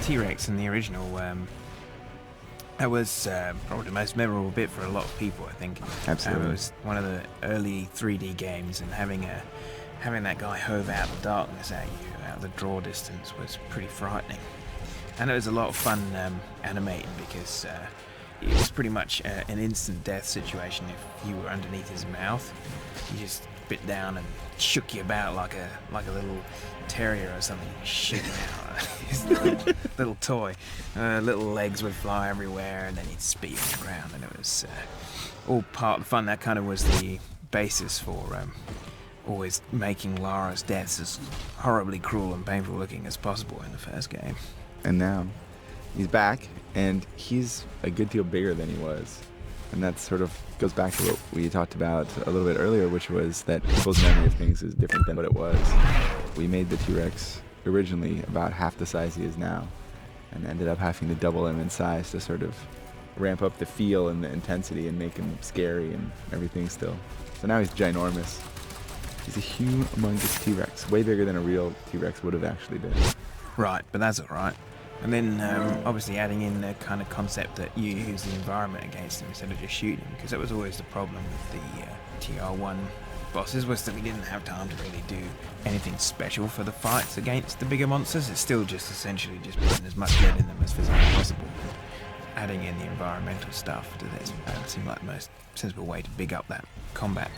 T-Rex in the original, that was probably the most memorable bit for a lot of people, I think. Absolutely. It was one of the early 3D games, and having that guy hove out the darkness at you, out of the draw distance, was pretty frightening. And it was a lot of fun animating, because it was pretty much an instant death situation if you were underneath his mouth. You just bit down and shook you about like a little terrier or something, shaking out his little toy. Little legs would fly everywhere, and then he'd spit you on the ground, and it was all part of the fun. That kind of was the basis for always making Lara's deaths as horribly cruel and painful looking as possible in the first game. And now he's back, and he's a good deal bigger than he was. And that sort of goes back to what we talked about a little bit earlier, which was that people's memory of things is different than what it was. We made the T-Rex originally about half the size he is now, and ended up having to double him in size to sort of ramp up the feel and the intensity and make him scary and everything still. So now he's ginormous. He's a humongous T-Rex, way bigger than a real T-Rex would have actually been. Right, but that's all right. And then obviously adding in the kind of concept that you use the environment against him instead of just shooting him, because that was always the problem with the TR1 bosses, was that we didn't have time to really do anything special for the fights against the bigger monsters. It's still just essentially just putting as much lead in them as physically possible. Adding in the environmental stuff to this seemed like the most sensible way to big up that combat.